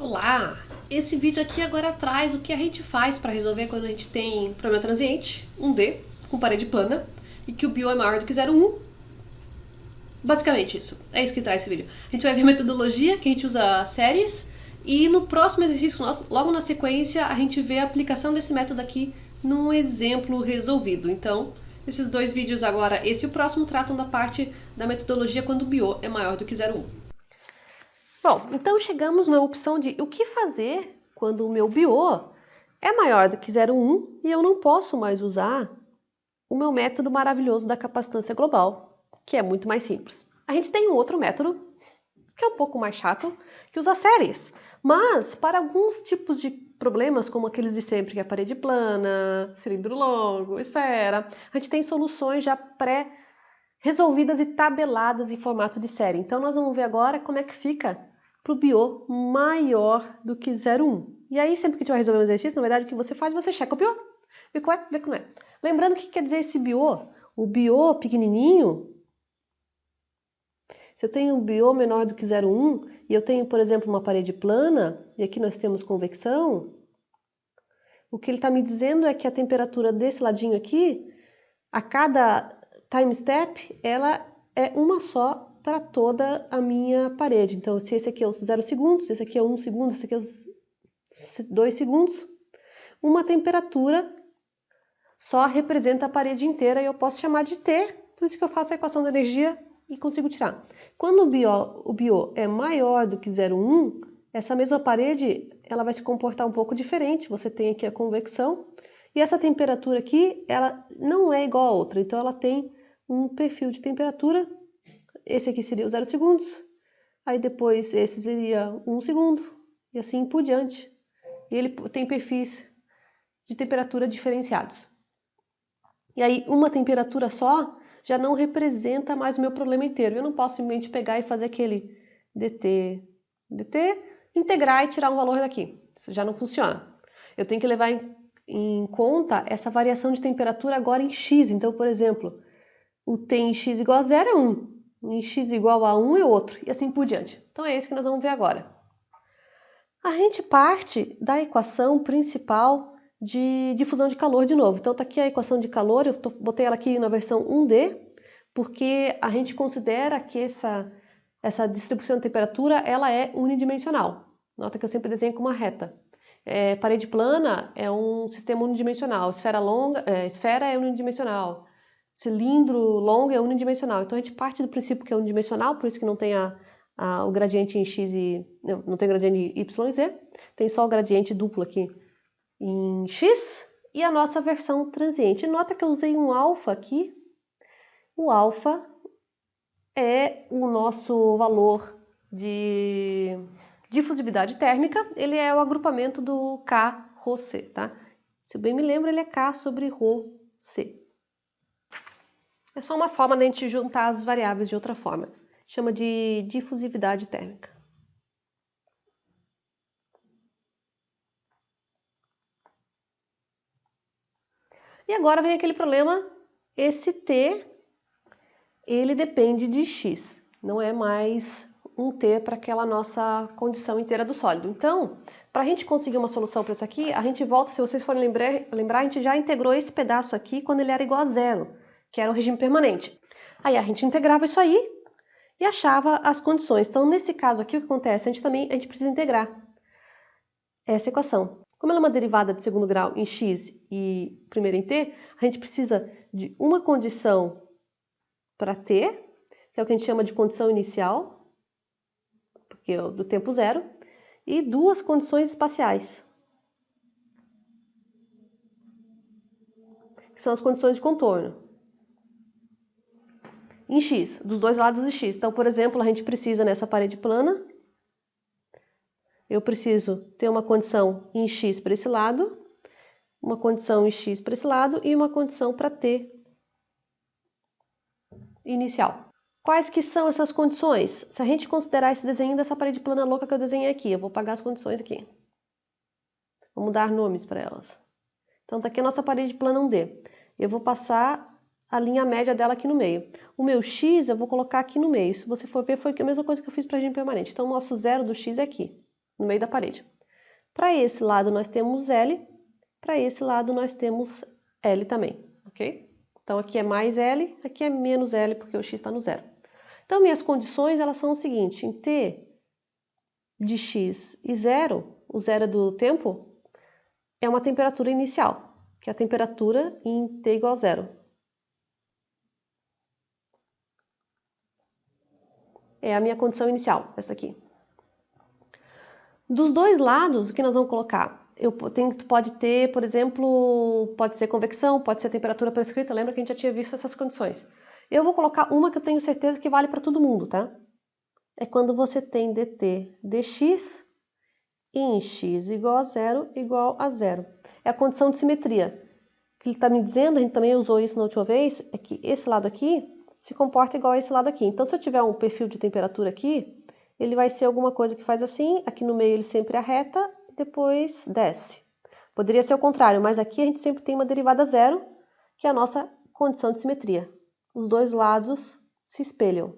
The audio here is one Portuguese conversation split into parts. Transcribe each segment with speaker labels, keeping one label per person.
Speaker 1: Olá! Esse vídeo aqui agora traz o que a gente faz para resolver quando a gente tem problema transiente, um D, com parede plana, e que o BO é maior do que 0,1. Basicamente isso. É isso que traz esse vídeo. A gente vai ver a metodologia, que a gente usa séries, e no próximo exercício, logo na sequência, a gente vê a aplicação desse método aqui num exemplo resolvido. Então, esses dois vídeos agora, esse e o próximo, tratam da parte da metodologia quando o BO é maior do que 0,1. Bom, então chegamos na opção de o que fazer quando o meu BO é maior do que 0,1 e eu não posso mais usar o meu método maravilhoso da capacitância global, que é muito mais simples. A gente tem um outro método, que é um pouco mais chato, que usa séries. Mas, para alguns tipos de problemas, como aqueles de sempre, que é a parede plana, cilindro longo, esfera, a gente tem soluções já pré-resolvidas e tabeladas em formato de série. Então, nós vamos ver agora como é que fica para o BO maior do que 0,1. E aí, sempre que a gente vai resolver um exercício, na verdade, o que você faz, você checa o BO. Vê qual é, vê qual é. Lembrando o que quer dizer esse BO. O BO pequenininho, se eu tenho um BO menor do que 0,1 e eu tenho, por exemplo, uma parede plana, e aqui nós temos convecção, o que ele está me dizendo é que a temperatura desse ladinho aqui, a cada time step, ela é uma só para toda a minha parede. Então, se esse aqui é o 0 segundos, esse aqui é 1 segundo, esse aqui é os 2 segundos, uma temperatura só representa a parede inteira e eu posso chamar de T, por isso que eu faço a equação da energia e consigo tirar. Quando o BO é maior do que 0,1, essa mesma parede ela vai se comportar um pouco diferente. Você tem aqui a convecção e essa temperatura aqui ela não é igual a outra, então ela tem um perfil de temperatura. Esse aqui seria o 0 segundos, aí depois esse seria 1 segundo e assim por diante. E ele tem perfis de temperatura diferenciados. E aí uma temperatura só já não representa mais o meu problema inteiro. Eu não posso simplesmente pegar e fazer aquele dt, integrar e tirar um valor daqui. Isso já não funciona. Eu tenho que levar em conta essa variação de temperatura agora em x. Então, por exemplo, o t em x igual a 0 é 1, em x igual a 1 é outro, e assim por diante. Então é isso que nós vamos ver agora. A gente parte da equação principal de difusão de calor de novo. Então tá aqui a equação de calor, eu botei ela aqui na versão 1D, porque a gente considera que essa distribuição de temperatura ela é unidimensional. Nota que eu sempre desenho com uma reta. Parede plana é um sistema unidimensional, esfera é unidimensional, cilindro longo é unidimensional. Então a gente parte do princípio que é unidimensional, por isso que não tem o gradiente em x e... Não tem gradiente em y e z, tem só o gradiente duplo aqui em x e a nossa versão transiente. Nota que eu usei um alfa aqui. O alfa é o nosso valor de difusividade térmica, ele é o agrupamento do K ρ C, tá? Se eu bem me lembro, ele é K sobre ρ C. É só uma forma de a gente juntar as variáveis de outra forma. Chama de difusividade térmica. E agora vem aquele problema, esse T, ele depende de X, não é mais um T para aquela nossa condição inteira do sólido. Então, para a gente conseguir uma solução para isso aqui, a gente volta, se vocês forem lembrar, a gente já integrou esse pedaço aqui quando ele era igual a zero, que era o regime permanente. Aí a gente integrava isso aí e achava as condições. Então, nesse caso aqui, o que acontece? A gente precisa integrar essa equação. Como ela é uma derivada de segundo grau em x e primeira em t, a gente precisa de uma condição para t, que é o que a gente chama de condição inicial, porque é do tempo zero, e duas condições espaciais, que são as condições de contorno, em x, dos dois lados de x. Então, por exemplo, a gente precisa nessa parede plana, eu preciso ter uma condição em x para esse lado, uma condição em x para esse lado e uma condição para t inicial. Quais que são essas condições? Se a gente considerar esse desenho dessa parede plana louca que eu desenhei aqui, eu vou apagar as condições aqui. Vamos dar nomes para elas. Então tá aqui a nossa parede plana 1D. Eu vou passar a linha média dela aqui no meio. O meu x eu vou colocar aqui no meio. Se você for ver, foi a mesma coisa que eu fiz para a regime permanente. Então o nosso zero do x é aqui. no meio da parede. Para esse lado nós temos L, para esse lado nós temos L também, ok? Então aqui é mais L, aqui é menos L, porque o x está no zero. Então minhas condições elas são o seguinte, em t de x e zero, o zero é do tempo, é uma temperatura inicial, que é a temperatura em t igual a zero. É a minha condição inicial, essa aqui. Dos dois lados, o que nós vamos colocar? Pode ter, por exemplo, pode ser convecção, pode ser temperatura prescrita, lembra que a gente já tinha visto essas condições. Eu vou colocar uma que eu tenho certeza que vale para todo mundo, tá? É quando você tem dt dx em x igual a zero, igual a zero. É a condição de simetria. O que ele está me dizendo, a gente também usou isso na última vez, é que esse lado aqui se comporta igual a esse lado aqui. Então, se eu tiver um perfil de temperatura aqui, ele vai ser alguma coisa que faz assim, aqui no meio ele sempre arreta e depois desce. Poderia ser o contrário, mas aqui a gente sempre tem uma derivada zero, que é a nossa condição de simetria. Os dois lados se espelham.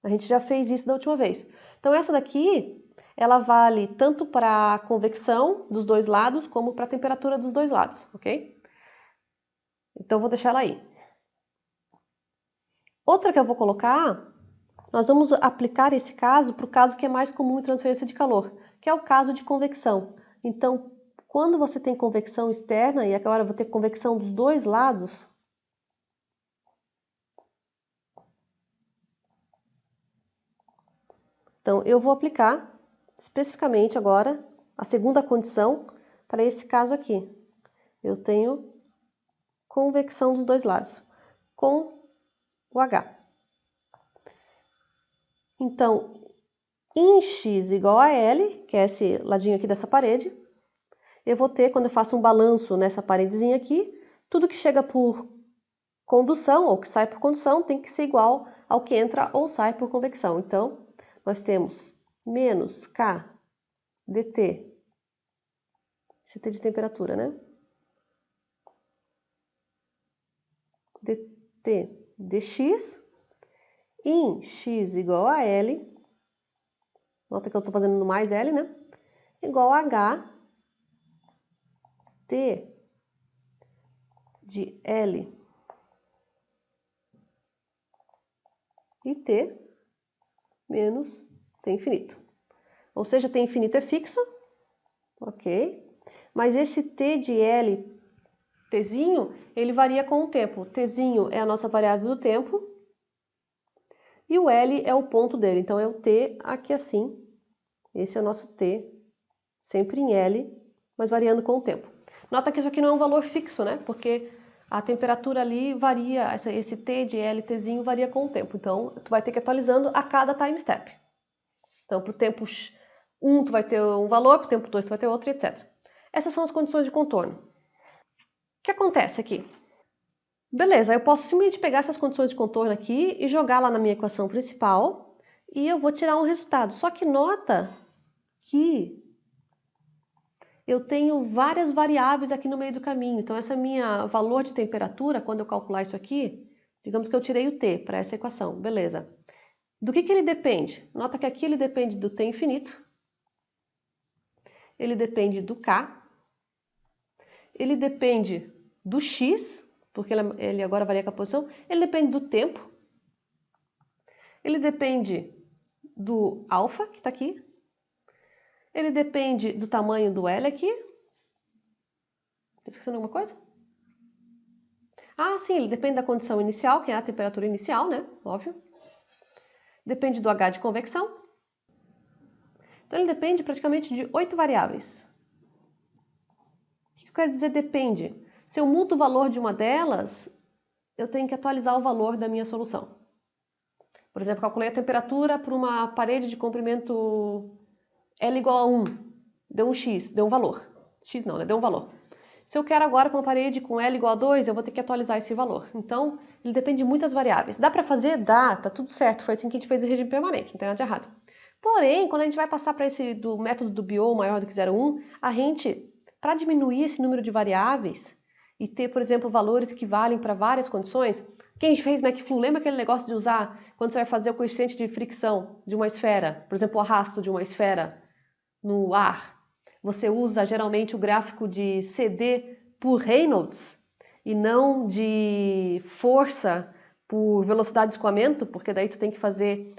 Speaker 1: A gente já fez isso da última vez. Então essa daqui, ela vale tanto para a convecção dos dois lados, como para a temperatura dos dois lados, ok? Então eu vou deixar ela aí. Outra que eu vou colocar, nós vamos aplicar esse caso para o caso que é mais comum em transferência de calor, que é o caso de convecção. Então, quando você tem convecção externa, e agora eu vou ter convecção dos dois lados, então eu vou aplicar especificamente agora a segunda condição para esse caso aqui. Eu tenho convecção dos dois lados, com o H. Então, em x igual a L, que é esse ladinho aqui dessa parede, eu vou ter, quando eu faço um balanço nessa paredezinha aqui, tudo que chega por condução ou que sai por condução tem que ser igual ao que entra ou sai por convecção. Então, nós temos menos K dt, ct de temperatura, né? dt dx em x igual a L, nota que eu estou fazendo no mais L, né? Igual a H T de L e T menos T infinito. Ou seja, T infinito é fixo, ok? Mas esse T de L, Tzinho, ele varia com o tempo. Tzinho é a nossa variável do tempo e o L é o ponto dele. Então é o T aqui assim. Esse é o nosso T, sempre em L, mas variando com o tempo. Nota que isso aqui não é um valor fixo, né? Porque a temperatura ali varia, esse T de L, Tzinho varia com o tempo. Então, tu vai ter que ir atualizando a cada time step. Então, para o tempo 1 tu vai ter um valor, para o tempo 2 tu vai ter outro, etc. Essas são as condições de contorno. O que acontece aqui? Beleza, eu posso simplesmente pegar essas condições de contorno aqui e jogar lá na minha equação principal e eu vou tirar um resultado. Só que nota que eu tenho várias variáveis aqui no meio do caminho. Então, essa minha valor de temperatura, quando eu calcular isso aqui, digamos que eu tirei o T para essa equação, beleza. Do que ele depende? Nota que aqui ele depende do T infinito, ele depende do K, ele depende do X, porque ele agora varia com a posição, ele depende do tempo, ele depende do alfa, que está aqui, ele depende do tamanho do L aqui. Estou esquecendo alguma coisa? Ah, sim, ele depende da condição inicial, que é a temperatura inicial, né? Óbvio. Depende do H de convecção. Então, ele depende praticamente de 8 variáveis. O que eu quero dizer depende? Se eu mudo o valor de uma delas, eu tenho que atualizar o valor da minha solução. Por exemplo, calculei a temperatura para uma parede de comprimento L igual a 1. Deu um X, deu um valor. X não, né? Deu um valor. Se eu quero agora com uma parede com L igual a 2, eu vou ter que atualizar esse valor. Então, ele depende de muitas variáveis. Dá para fazer? Dá, tá tudo certo. Foi assim que a gente fez o regime permanente, não tem nada de errado. Porém, quando a gente vai passar para esse do método do Biot maior do que 0,1, a gente, para diminuir esse número de variáveis e ter, por exemplo, valores que valem para várias condições, quem fez McFlu, lembra aquele negócio de usar quando você vai fazer o coeficiente de fricção de uma esfera, por exemplo, o arrasto de uma esfera, no ar, você usa geralmente o gráfico de CD por Reynolds e não de força por velocidade de escoamento, porque daí tu tem que fazer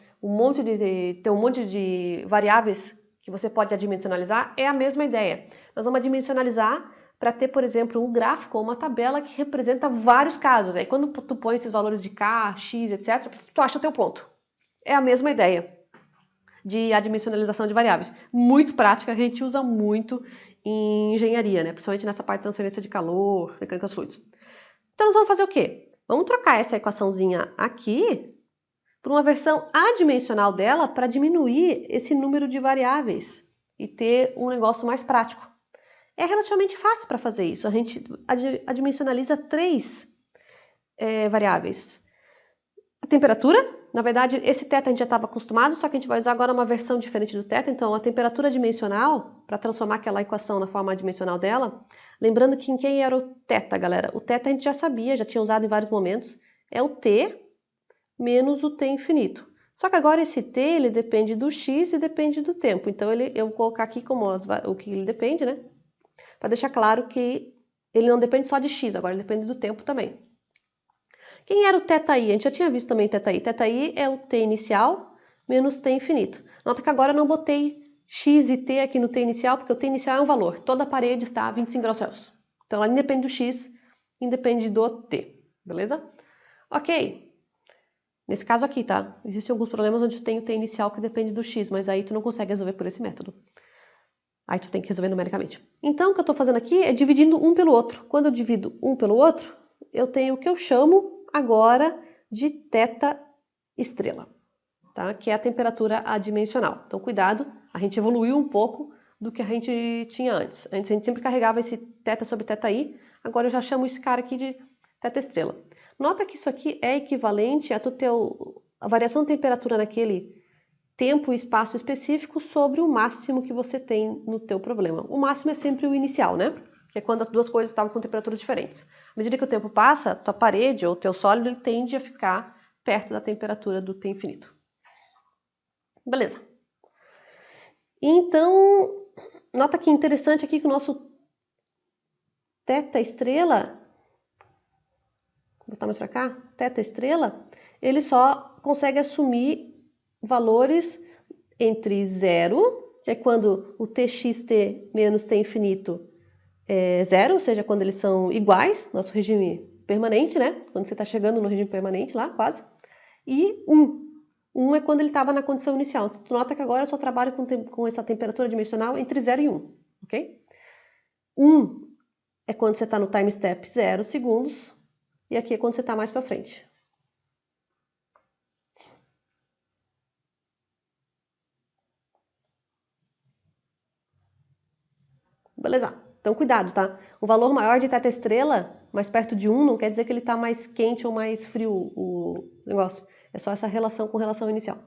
Speaker 1: ter um monte de variáveis que você pode adimensionalizar, é a mesma ideia. Nós vamos adimensionalizar para ter, por exemplo, um gráfico ou uma tabela que representa vários casos. Aí quando tu põe esses valores de K, X, etc., tu acha o teu ponto. É a mesma ideia de adimensionalização de variáveis. Muito prática, a gente usa muito em engenharia, né? Principalmente nessa parte de transferência de calor, mecânica dos fluidos. Então nós vamos fazer o quê? Vamos trocar essa equaçãozinha aqui por uma versão adimensional dela para diminuir esse número de variáveis e ter um negócio mais prático. É relativamente fácil para fazer isso. A gente adimensionaliza 3 variáveis. A temperatura, na verdade, esse θ a gente já estava acostumado, só que a gente vai usar agora uma versão diferente do θ. Então, a temperatura dimensional, para transformar aquela equação na forma adimensional dela, lembrando que em quem era o θ, galera? O θ a gente já sabia, já tinha usado em vários momentos, é o T menos o T infinito. Só que agora esse T, ele depende do x e depende do tempo. Então, eu vou colocar aqui como o que ele depende, né? Para deixar claro que ele não depende só de x, agora ele depende do tempo também. Quem era o θi? A gente já tinha visto também θi. θi é o t inicial menos t infinito. Nota que agora eu não botei x e t aqui no t inicial, porque o t inicial é um valor. Toda a parede está a 25 graus Celsius. Então ela independe do x, independe do t. Beleza? Ok. Nesse caso aqui, tá? Existem alguns problemas onde tu tem o t inicial que depende do x, mas aí tu não consegue resolver por esse método. Aí tu tem que resolver numericamente. Então o que eu estou fazendo aqui é dividindo um pelo outro. Quando eu divido um pelo outro, eu tenho o que eu chamo agora de θ estrela, tá? Que é a temperatura adimensional. Então cuidado, a gente evoluiu um pouco do que a gente tinha antes. Antes a gente sempre carregava esse θ sobre θi, agora eu já chamo esse cara aqui de θ estrela. Nota que isso aqui é equivalente a tu ter a variação de temperatura naquele tempo e espaço específico sobre o máximo que você tem no teu problema. O máximo é sempre o inicial, né? Que é quando as duas coisas estavam com temperaturas diferentes. À medida que o tempo passa, tua parede ou teu sólido ele tende a ficar perto da temperatura do T infinito. Beleza. Então, nota que interessante aqui que o nosso θ estrela, vou botar mais para cá, θ estrela, ele só consegue assumir valores entre 0, que é quando o txt menos t infinito é 0, ou seja, quando eles são iguais, nosso regime permanente, né? Quando você está chegando no regime permanente lá, quase. E 1. 1 é quando ele estava na condição inicial. Tu nota que agora eu só trabalho com essa temperatura dimensional entre 0 e 1, ok? 1 é quando você está no time step 0 segundos, e aqui é quando você está mais para frente. Beleza? Então cuidado, tá? Um valor maior de θ estrela, mais perto de 1, não quer dizer que ele está mais quente ou mais frio o negócio. É só essa relação com relação inicial.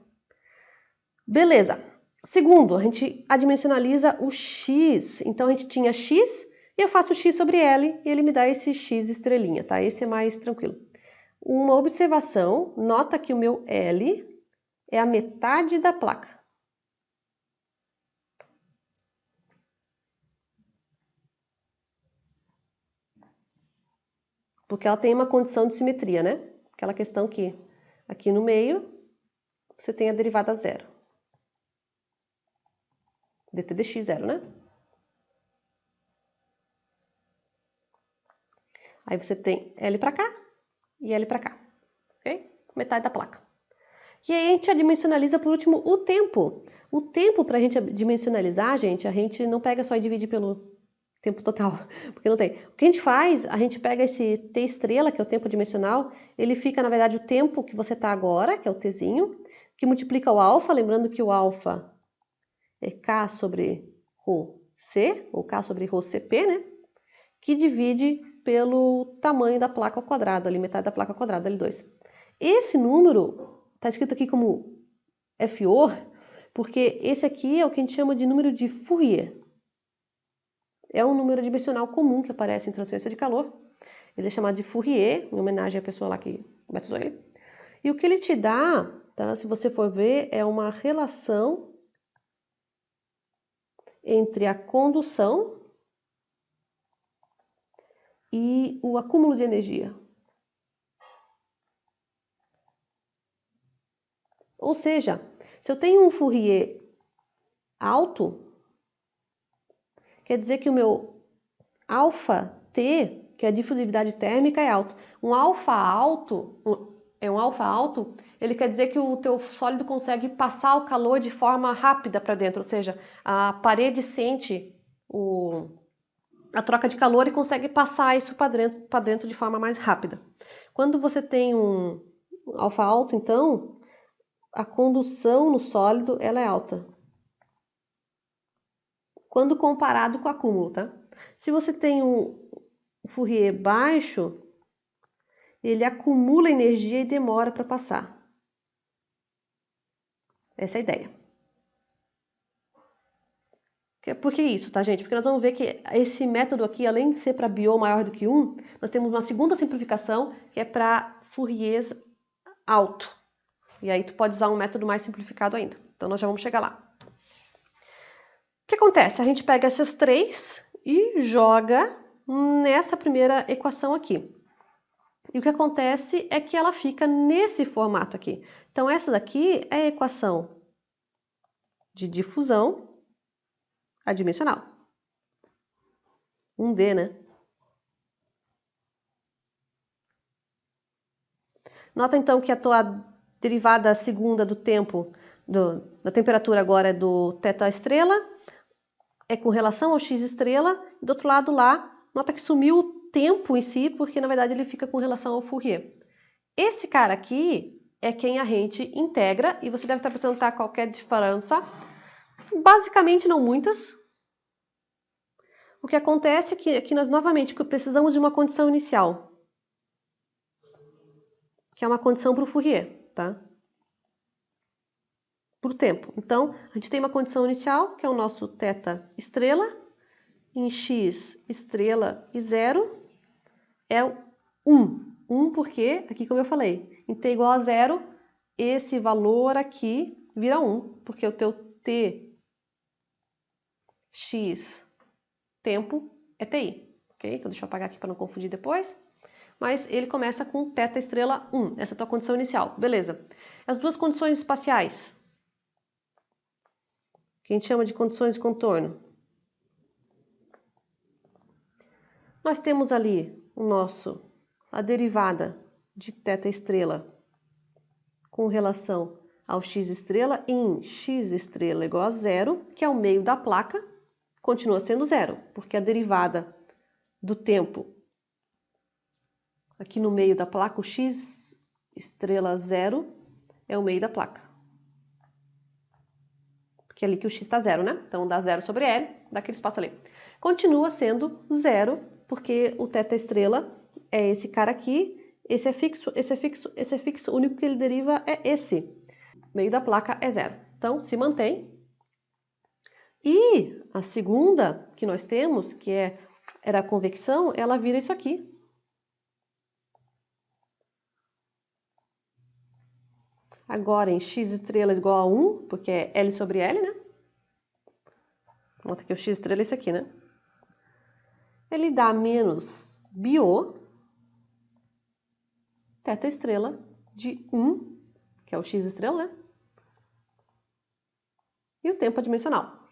Speaker 1: Beleza. Segundo, a gente adimensionaliza o x. Então a gente tinha x e eu faço x sobre L e ele me dá esse x estrelinha, tá? Esse é mais tranquilo. Uma observação, nota que o meu L é a metade da placa. Porque ela tem uma condição de simetria, né? Aquela questão que aqui no meio você tem a derivada zero. dt dx zero, né? Aí você tem L para cá e L para cá, ok? Metade da placa. E aí a gente adimensionaliza por último o tempo. O tempo para a gente dimensionalizar, gente, a gente não pega só e divide pelo tempo total, porque não tem. O que a gente faz, a gente pega esse t estrela, que é o tempo dimensional, ele fica, na verdade, o tempo que você está agora, que é o tzinho, que multiplica o alfa, lembrando que o alfa é k sobre ρ c, ou k sobre ρ cp, né? Que divide pelo tamanho da placa ao quadrado, ali, metade da placa ao quadrado, L2. Esse número está escrito aqui como FO, porque esse aqui é o que a gente chama de número de Fourier. É um número dimensional comum que aparece em transferência de calor. Ele é chamado de Fourier, em homenagem à pessoa lá que batizou ele. E o que ele te dá, tá, se você for ver, é uma relação entre a condução e o acúmulo de energia. Ou seja, se eu tenho um Fourier alto, quer dizer que o meu ΔT, que é a difusividade térmica, é alto. Um alfa alto, ele quer dizer que o teu sólido consegue passar o calor de forma rápida para dentro, ou seja, a parede sente a troca de calor e consegue passar isso para dentro de forma mais rápida. Quando você tem um alfa alto, então, a condução no sólido ela é alta. Quando comparado com o acúmulo, tá? Se você tem um Fourier baixo, ele acumula energia e demora para passar. Essa é a ideia. Por que isso, tá, gente? Porque nós vamos ver que esse método aqui, além de ser para Biot maior do que 1, nós temos uma segunda simplificação, que é para Fourier alto. E aí tu pode usar um método mais simplificado ainda. Então nós já vamos chegar lá. O que acontece? A gente pega essas três e joga nessa primeira equação aqui. E o que acontece é que ela fica nesse formato aqui. Então essa daqui é a equação de difusão adimensional. 1D, né? Nota então que a tua derivada segunda do tempo, da temperatura agora é do θ estrela, é com relação ao x estrela, e do outro lado lá, nota que sumiu o tempo em si, porque na verdade ele fica com relação ao Fourier. Esse cara aqui é quem a gente integra, e você deve estar apresentar qualquer diferença, basicamente não muitas. O que acontece é que aqui nós novamente precisamos de uma condição inicial, que é uma condição para o Fourier, tá? Por tempo. Então, a gente tem uma condição inicial, que é o nosso θ estrela, em x estrela e 0, é 1. 1 porque, aqui como eu falei, em t igual a 0, esse valor aqui vira 1, porque o teu t x tempo é ti, ok? Então deixa eu apagar aqui para não confundir depois. Mas ele começa com θ estrela 1, essa é a tua condição inicial, beleza. As duas condições espaciais, que a gente chama de condições de contorno. Nós temos ali a derivada de θ estrela com relação ao x estrela em x estrela igual a 0, que é o meio da placa, continua sendo 0, porque a derivada do tempo aqui no meio da placa, o x estrela 0, é o meio da placa. Porque é ali que o x está 0, né? Então dá 0 sobre L, dá aquele espaço ali. Continua sendo 0, porque o θ estrela é esse cara aqui, esse é fixo, esse é fixo, esse é fixo, o único que ele deriva é esse. O meio da placa é 0. Então se mantém. E a segunda que nós temos, que era a convecção, ela vira isso aqui. Agora em x estrela igual a 1, porque é L sobre L, né? Nota que o x estrela é esse aqui, né? Ele dá menos Biot, θ estrela de 1, que é o x estrela, né? E o tempo adimensional.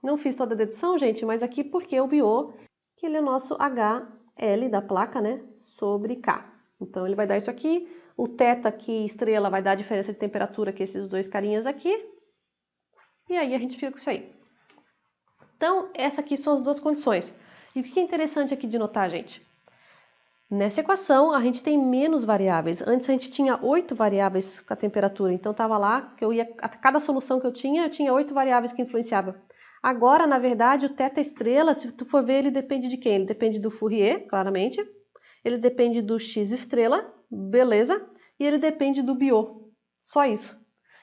Speaker 1: Não fiz toda a dedução, gente, mas aqui porque o Biot, que ele é o nosso HL da placa, né? Sobre K. Então ele vai dar isso aqui. O θ aqui, estrela, vai dar a diferença de temperatura que esses dois carinhas aqui. E aí a gente fica com isso aí. Então, essas aqui são as duas condições. E o que é interessante aqui de notar, gente? Nessa equação, a gente tem menos variáveis. Antes a gente tinha 8 variáveis com a temperatura. Então, estava lá, que a cada solução que eu tinha 8 variáveis que influenciavam. Agora, na verdade, o θ estrela, se tu for ver, ele depende de quem? Ele depende do Fourier, claramente. Ele depende do x estrela, beleza. E ele depende do Biot. Só isso.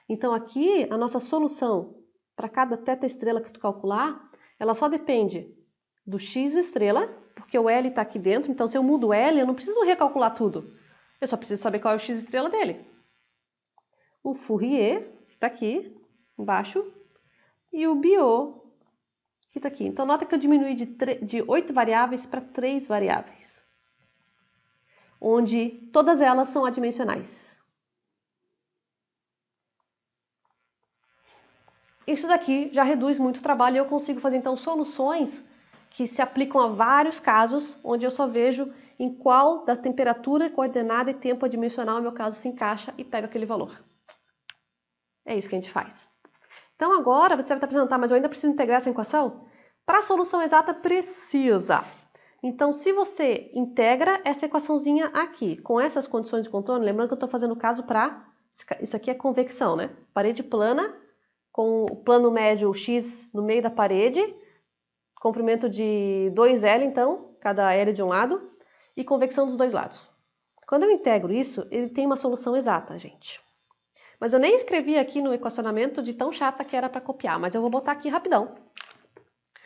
Speaker 1: Então, aqui, a nossa solução para cada θ estrela que tu calcular, ela só depende do x estrela, porque o L está aqui dentro, então se eu mudo o L, eu não preciso recalcular tudo. Eu só preciso saber qual é o x estrela dele. O Fourier, que está aqui embaixo, e o Biot, que tá aqui. Então, nota que eu diminui de 8 variáveis para 3 variáveis, onde todas elas são adimensionais. Isso daqui já reduz muito o trabalho e eu consigo fazer, então, soluções que se aplicam a vários casos, onde eu só vejo em qual da temperatura, coordenada e tempo adimensional o meu caso se encaixa e pego aquele valor. É isso que a gente faz. Então agora você vai estar pensando, tá, mas eu ainda preciso integrar essa equação? Para a solução exata precisa. Então se você integra essa equaçãozinha aqui, com essas condições de contorno, lembrando que eu estou fazendo o caso para... Isso aqui é convecção, né? Parede plana, com o plano médio x no meio da parede, comprimento de 2L, então, cada L de um lado, e convecção dos dois lados. Quando eu integro isso, ele tem uma solução exata, gente. Mas eu nem escrevi aqui no equacionamento de tão chata que era para copiar, mas eu vou botar aqui rapidão,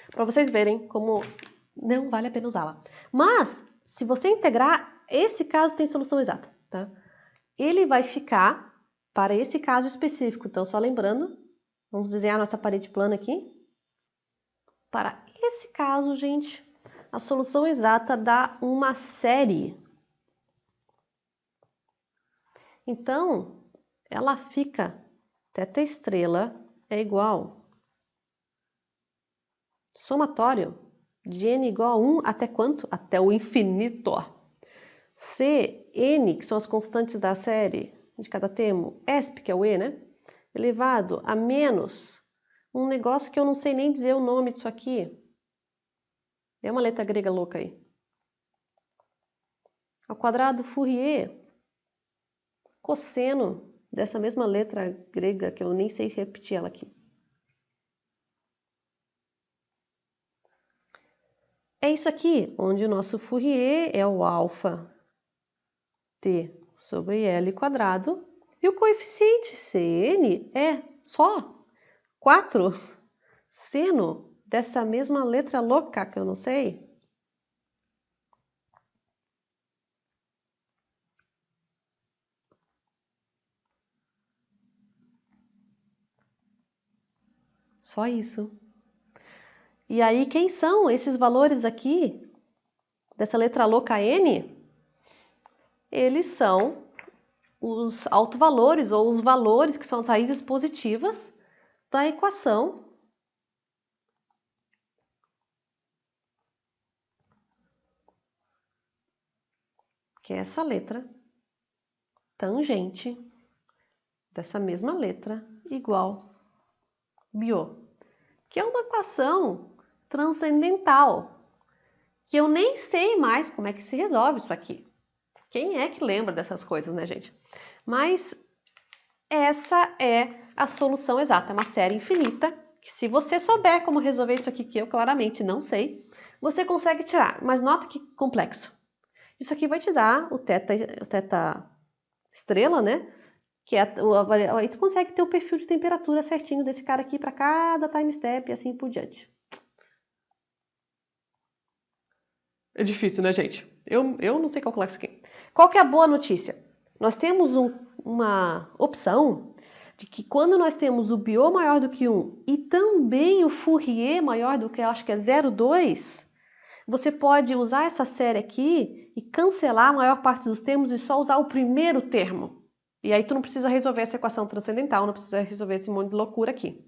Speaker 1: para vocês verem como não vale a pena usá-la. Mas, se você integrar, esse caso tem solução exata, tá? Ele vai ficar para esse caso específico. Então, só lembrando, vamos desenhar nossa parede plana aqui. Para esse caso, gente, a solução exata dá uma série. Então, ela fica, θ estrela é igual, somatório de n igual a 1 até quanto? Até o infinito. C, n, que são as constantes da série de cada termo, esp, que é o e, né? Elevado a menos um negócio que eu não sei nem dizer o nome disso aqui. É uma letra grega louca aí. Ao quadrado Fourier, cosseno dessa mesma letra grega, que eu nem sei repetir ela aqui. É isso aqui, onde o nosso Fourier é o alfa t sobre L quadrado, e o coeficiente Cn é só 4 seno dessa mesma letra louca, que eu não sei. Só isso. E aí, quem são esses valores aqui, dessa letra louca N? Eles são os autovalores, ou os valores que são as raízes positivas da equação que é essa letra tangente dessa mesma letra igual bio, que é uma equação transcendental, que eu nem sei mais como é que se resolve isso aqui. Quem é que lembra dessas coisas, né, gente? Mas essa é a solução exata, é uma série infinita, que se você souber como resolver isso aqui, que eu claramente não sei, você consegue tirar, mas nota que complexo. Isso aqui vai te dar o θ estrela, né? Que é aí tu consegue ter o perfil de temperatura certinho desse cara aqui para cada time step e assim por diante. É difícil, né, gente? Eu não sei calcular isso aqui. Qual que é a boa notícia? Nós temos uma opção de que quando nós temos o Biot maior do que 1 e também o Fourier maior do que, eu acho que é 0,2, você pode usar essa série aqui e cancelar a maior parte dos termos e só usar o primeiro termo. E aí tu não precisa resolver essa equação transcendental, não precisa resolver esse monte de loucura aqui.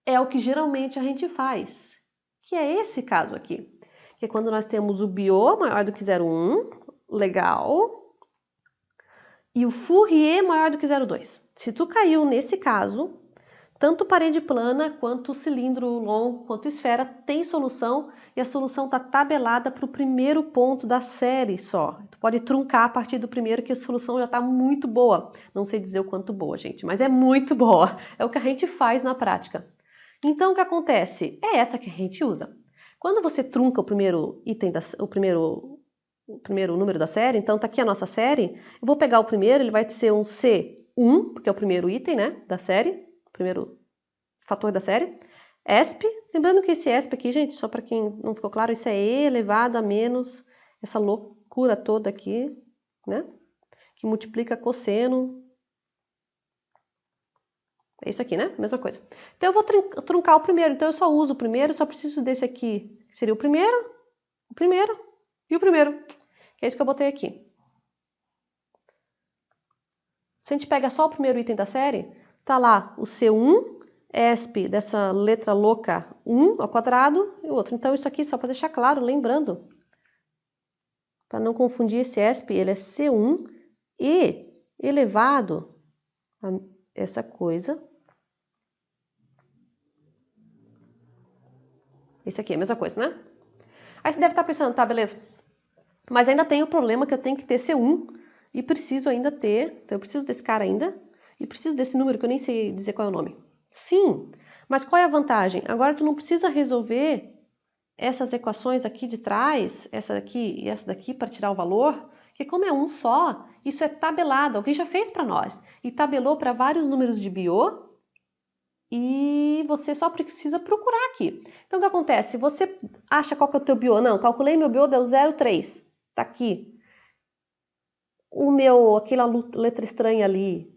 Speaker 1: É o que geralmente a gente faz, que é esse caso aqui. Que é quando nós temos o Biot maior do que 0,1, legal, e o Fourier maior do que 0,2. Se tu caiu nesse caso, tanto parede plana, quanto cilindro longo, quanto esfera tem solução, e a solução está tabelada para o primeiro ponto da série só. Tu pode truncar a partir do primeiro, que a solução já está muito boa. Não sei dizer o quanto boa, gente, mas é muito boa. É o que a gente faz na prática. Então, o que acontece? É essa que a gente usa. Quando você trunca o primeiro item, o primeiro número da série, então tá aqui a nossa série, eu vou pegar o primeiro, ele vai ser um C1, porque é o primeiro item, né, da série, primeiro fator da série, ESP, lembrando que esse ESP aqui, gente, só para quem não ficou claro, isso é E elevado a menos essa loucura toda aqui, né, que multiplica cosseno É isso aqui, né? Mesma coisa. Então eu vou truncar o primeiro, então eu só uso o primeiro, só preciso desse aqui, que seria o primeiro e o primeiro, que é isso que eu botei aqui. Se a gente pega só o primeiro item da série, tá lá o C1, ESP dessa letra louca 1 ao quadrado e o outro. Então isso aqui, só para deixar claro, lembrando, para não confundir esse ESP, ele é C1 e elevado a essa coisa. Esse aqui é a mesma coisa, né? Aí você deve estar pensando, tá, beleza. Mas ainda tem o problema que eu tenho que ter C1 e preciso ainda ter, então eu preciso desse cara ainda e preciso desse número que eu nem sei dizer qual é o nome. Sim, mas qual é a vantagem? Agora tu não precisa resolver essas equações aqui de trás, essa daqui e essa daqui para tirar o valor, que como é um só, isso é tabelado, alguém já fez para nós e tabelou para vários números de Biot e você só precisa procurar aqui. Então o que acontece? Se você acha qual que é o teu Biot, não, calculei meu Biot, deu 0,3, tá aqui. O meu, aquela letra estranha ali,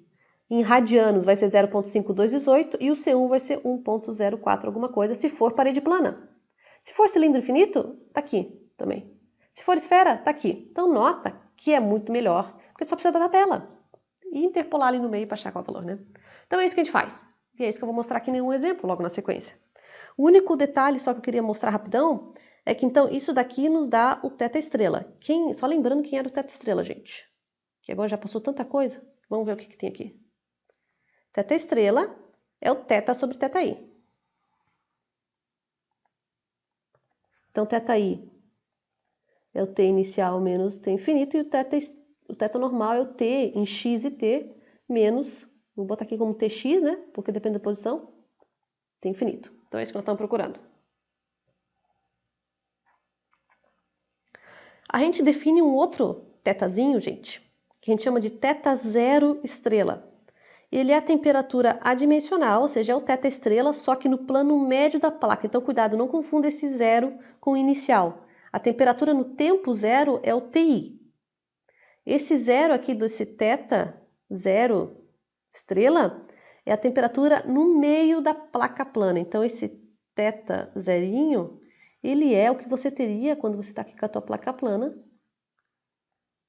Speaker 1: em radianos vai ser 0,5218 e o C1 vai ser 1,04 alguma coisa, se for parede plana. Se for cilindro infinito, tá aqui também. Se for esfera, tá aqui. Então nota que é muito melhor, porque tu só precisa da tabela. E interpolar ali no meio para achar qual é o valor, né? Então é isso que a gente faz. E é isso que eu vou mostrar aqui em um exemplo logo na sequência. O único detalhe só que eu queria mostrar rapidão é que então isso daqui nos dá o θ estrela. Só lembrando quem era o θ estrela, gente. Que agora já passou tanta coisa. Vamos ver o que tem aqui. Θ estrela é o θ sobre θi. Então, θi é o t inicial menos t infinito e o θ normal é o t em x e t menos, vou botar aqui como tx, né? Porque depende da posição, t infinito. Então é isso que nós estamos procurando. A gente define um outro θzinho, gente, que a gente chama de θ0 estrela. Ele é a temperatura adimensional, ou seja, é o θ estrela, só que no plano médio da placa. Então, cuidado, não confunda esse zero com o inicial. A temperatura no tempo zero é o TI. Esse zero aqui desse θ0 estrela é a temperatura no meio da placa plana. Então, esse θ zerinho, ele é o que você teria quando você está aqui com a tua placa plana.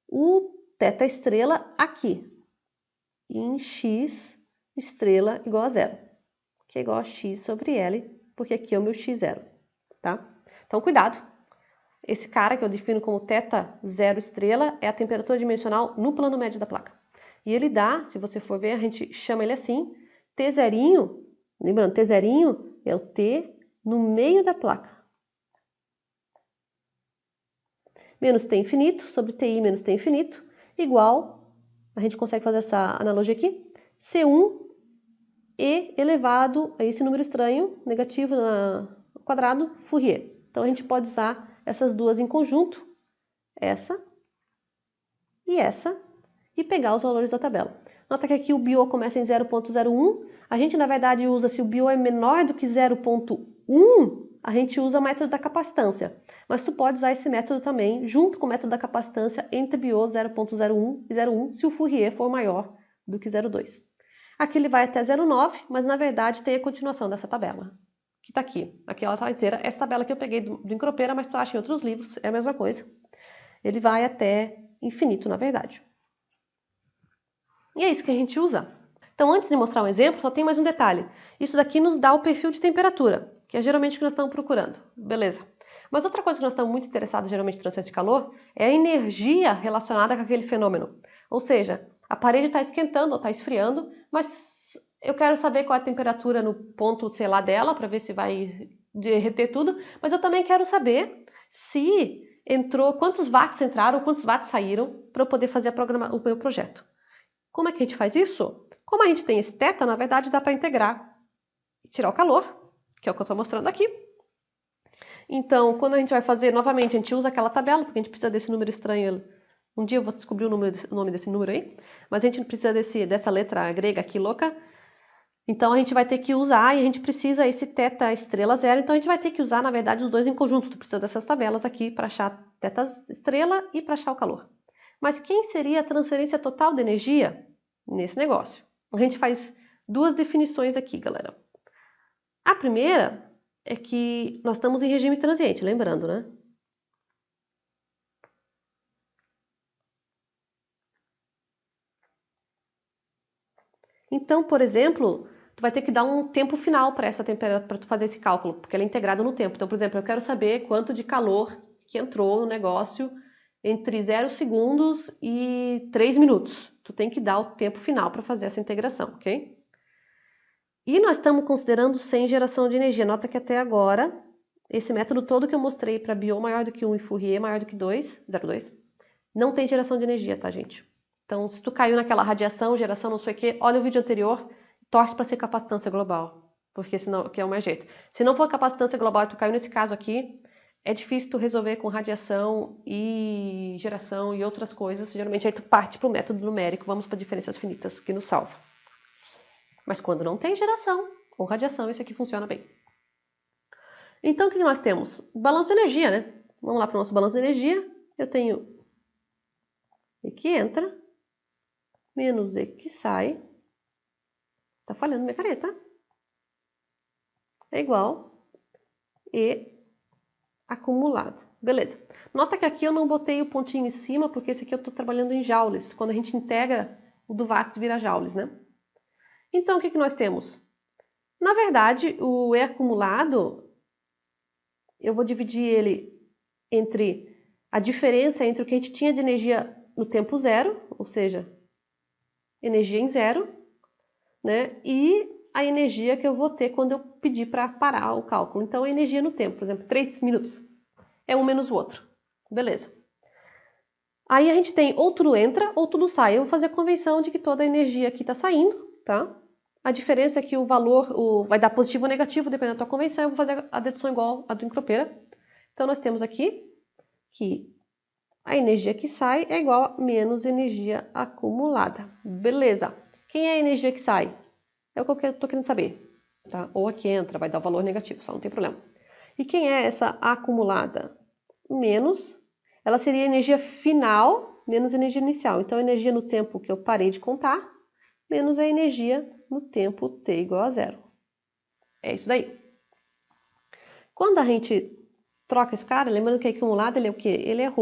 Speaker 1: O θ estrela aqui, em x estrela igual a zero, que é igual a x sobre L, porque aqui é o meu x0, tá? Então, cuidado. Esse cara que eu defino como θ0 estrela é a temperatura dimensional no plano médio da placa. E ele dá, se você for ver, a gente chama ele assim, T zerinho, lembrando, T zerinho é o T no meio da placa. Menos T infinito sobre TI menos T infinito, igual, a gente consegue fazer essa analogia aqui, C1 e elevado a esse número estranho, negativo ao quadrado, Fourier. Então a gente pode usar essas duas em conjunto, essa, e pegar os valores da tabela. Nota que aqui o Biot começa em 0,01, a gente na verdade usa, se o Biot é menor do que 0,1, a gente usa o método da capacitância. Mas tu pode usar esse método também, junto com o método da capacitância, entre Biot 0,01 e 0,1, se o Fourier for maior do que 0,2. Aqui ele vai até 0,9, mas na verdade tem a continuação dessa tabela, que está aqui. Aqui ela está inteira. Essa tabela que eu peguei do Encropeira, mas tu acha em outros livros, é a mesma coisa. Ele vai até infinito, na verdade. E é isso que a gente usa. Então, antes de mostrar um exemplo, só tem mais um detalhe. Isso daqui nos dá o perfil de temperatura, que é geralmente o que nós estamos procurando. Beleza. Mas outra coisa que nós estamos muito interessados, geralmente, em transferência de calor, é a energia relacionada com aquele fenômeno. Ou seja, a parede está esquentando ou está esfriando, mas eu quero saber qual é a temperatura no ponto, sei lá, dela, para ver se vai derreter tudo, mas eu também quero saber se entrou, quantos watts entraram, quantos watts saíram, para eu poder fazer o meu projeto. Como é que a gente faz isso? Como a gente tem esse θ, na verdade dá para integrar e tirar o calor, que é o que eu estou mostrando aqui. Então, quando a gente vai fazer, novamente, a gente usa aquela tabela, porque a gente precisa desse número estranho. Um dia eu vou descobrir o nome desse número aí, mas a gente precisa dessa letra grega aqui louca. Então, a gente vai ter que usar, e a gente precisa esse θ estrela zero, então a gente vai ter que usar, na verdade, os dois em conjunto. Tu precisa dessas tabelas aqui para achar θ estrela e para achar o calor. Mas quem seria a transferência total de energia nesse negócio? A gente faz duas definições aqui, galera. A primeira é que nós estamos em regime transiente, lembrando, né? Então, por exemplo, tu vai ter que dar um tempo final para essa temperatura, para tu fazer esse cálculo, porque ela é integrada no tempo. Então, por exemplo, eu quero saber quanto de calor que entrou no negócio entre 0 segundos e 3 minutos. Tu tem que dar o tempo final para fazer essa integração, ok? E nós estamos considerando sem geração de energia. Nota que até agora, esse método todo que eu mostrei para Biot maior do que 1 e Fourier maior do que 2, 0,2, não tem geração de energia, tá, gente? Então, se tu caiu naquela radiação, geração, não sei o quê, olha o vídeo anterior, torce para ser capacitância global, porque senão, que é o mais jeito. Se não for capacitância global e tu caiu nesse caso aqui, é difícil tu resolver com radiação e geração e outras coisas. Geralmente aí tu parte para o método numérico, vamos para diferenças finitas, que nos salva. Mas quando não tem geração ou radiação, isso aqui funciona bem. Então, o que nós temos? Balanço de energia, né? Vamos lá para o nosso balanço de energia. Eu tenho E que entra, menos E que sai. Tá falhando minha caneta. É igual E acumulado. Beleza. Nota que aqui eu não botei o pontinho em cima, porque esse aqui eu estou trabalhando em joules. Quando a gente integra, o do watts vira joules, né? Então, o que nós temos? Na verdade, o E acumulado, eu vou dividir ele entre a diferença entre o que a gente tinha de energia no tempo zero, ou seja, energia em zero, né? E a energia que eu vou ter quando eu pedir para parar o cálculo. Então, a energia no tempo, por exemplo, 3 minutos. É um menos o outro. Beleza. Aí a gente tem ou tudo entra ou tudo sai. Eu vou fazer a convenção de que toda a energia aqui está saindo, tá? A diferença é que o valor vai dar positivo ou negativo, dependendo da tua convenção. Eu vou fazer a dedução igual a do encropeira. Então, nós temos aqui que a energia que sai é igual a menos energia acumulada. Beleza. Quem é a energia que sai? É o que eu estou querendo saber. Tá? Ou a que entra, vai dar o valor negativo, só não tem problema. E quem é essa acumulada? Menos, ela seria a energia final, menos a energia inicial. Então, a energia no tempo que eu parei de contar, menos a energia no tempo t igual a zero. É isso daí. Quando a gente troca esse cara, lembrando que a acumulada ele é o quê? Ele é ρ,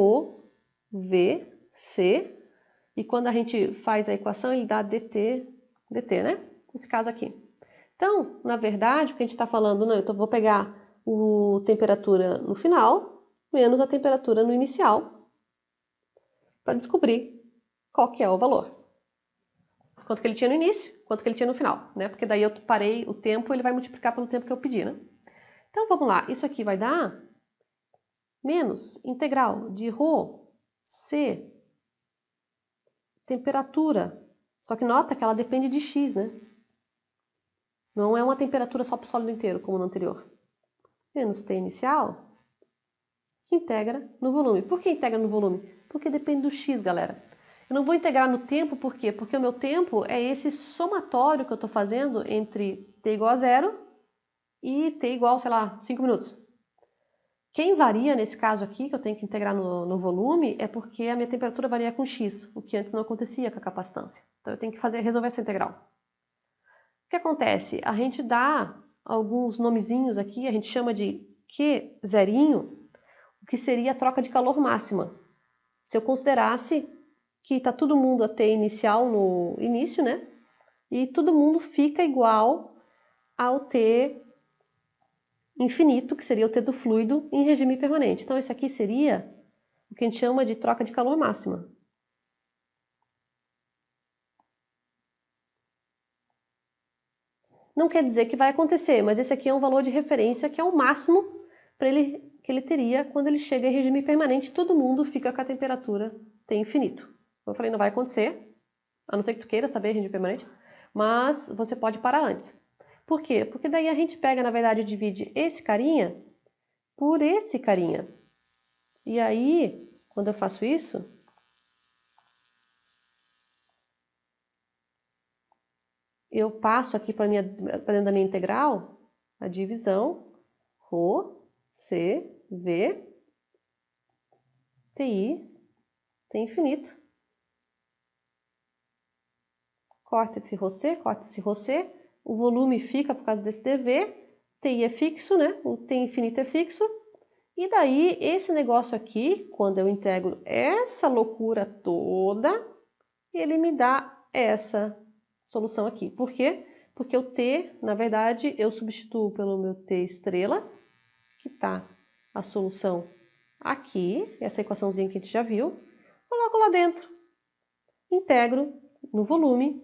Speaker 1: v, c, e quando a gente faz a equação, ele dá dt, né? Nesse caso aqui. Então, na verdade, o que a gente está falando, não, então eu vou pegar a temperatura no final, menos a temperatura no inicial, para descobrir qual que é o valor. Quanto que ele tinha no início, quanto que ele tinha no final, né? Porque daí eu parei o tempo, ele vai multiplicar pelo tempo que eu pedi, né? Então, vamos lá, isso aqui vai dar menos integral de ρ, c, temperatura. Só que nota que ela depende de x, né? Não é uma temperatura só para o sólido inteiro, como no anterior. Menos T inicial, que integra no volume. Por que integra no volume? Porque depende do x, galera. Eu não vou integrar no tempo, por quê? Porque o meu tempo é esse somatório que eu estou fazendo entre t igual a zero e t igual, sei lá, 5 minutos. Quem varia nesse caso aqui, que eu tenho que integrar no volume, é porque a minha temperatura varia com x, o que antes não acontecia com a capacitância. Então eu tenho que resolver essa integral. O que acontece? A gente dá alguns nomezinhos aqui, a gente chama de Q zerinho, o que seria a troca de calor máxima. Se eu considerasse que está todo mundo a T inicial no início, né? E todo mundo fica igual ao T infinito, que seria o T do fluido, em regime permanente. Então, esse aqui seria o que a gente chama de troca de calor máxima. Não quer dizer que vai acontecer, mas esse aqui é um valor de referência que é o máximo que ele teria quando ele chega em regime permanente, todo mundo fica com a temperatura T infinito. Como eu falei, não vai acontecer, a não ser que tu queira saber regime permanente, mas você pode parar antes. Por quê? Porque daí a gente pega, na verdade, divide esse carinha por esse carinha. E aí, quando eu faço isso, eu passo aqui para dentro da minha integral a divisão ρ, c, v, ti, t infinito. Corta esse ρc, corta esse ρc. o volume fica por causa desse dv, TI é fixo, né? O T infinito é fixo. E daí, esse negócio aqui, quando eu integro essa loucura toda, ele me dá essa solução aqui. Por quê? Porque o T, na verdade, eu substituo pelo meu T estrela, que está a solução aqui, essa equaçãozinha que a gente já viu, coloco lá dentro, integro no volume,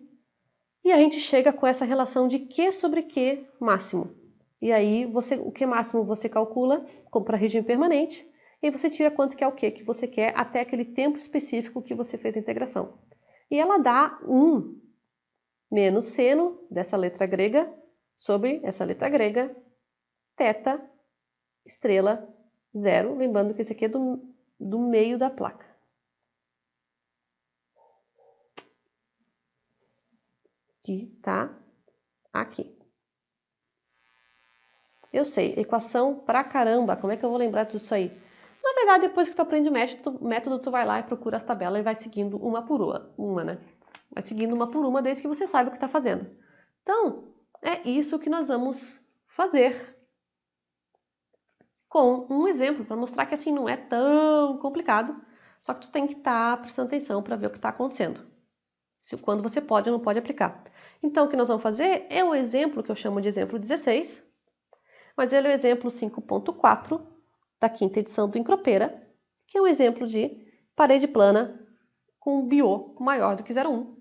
Speaker 1: e a gente chega com essa relação de Q sobre Q máximo. E aí, o Q máximo você calcula como para regime permanente, e aí você tira quanto que é o Q que você quer até aquele tempo específico que você fez a integração. E ela dá 1 menos seno dessa letra grega sobre essa letra grega, θ, estrela, 0. Lembrando que esse aqui é do meio da placa. Que tá aqui. Eu sei, equação pra caramba, como é que eu vou lembrar tudo isso aí? Na verdade, depois que tu aprende o método, tu vai lá e procura as tabelas e vai seguindo uma por uma, né? Vai seguindo uma por uma desde que você saiba o que está fazendo. Então, é isso que nós vamos fazer com um exemplo, para mostrar que assim não é tão complicado, só que tu tem que estar prestando atenção para ver o que está acontecendo. Quando você pode ou não pode aplicar. Então, o que nós vamos fazer é o exemplo que eu chamo de exemplo 16, mas ele é o exemplo 5.4 da quinta edição do Encropeira, que é um exemplo de parede plana com BO maior do que 0,1.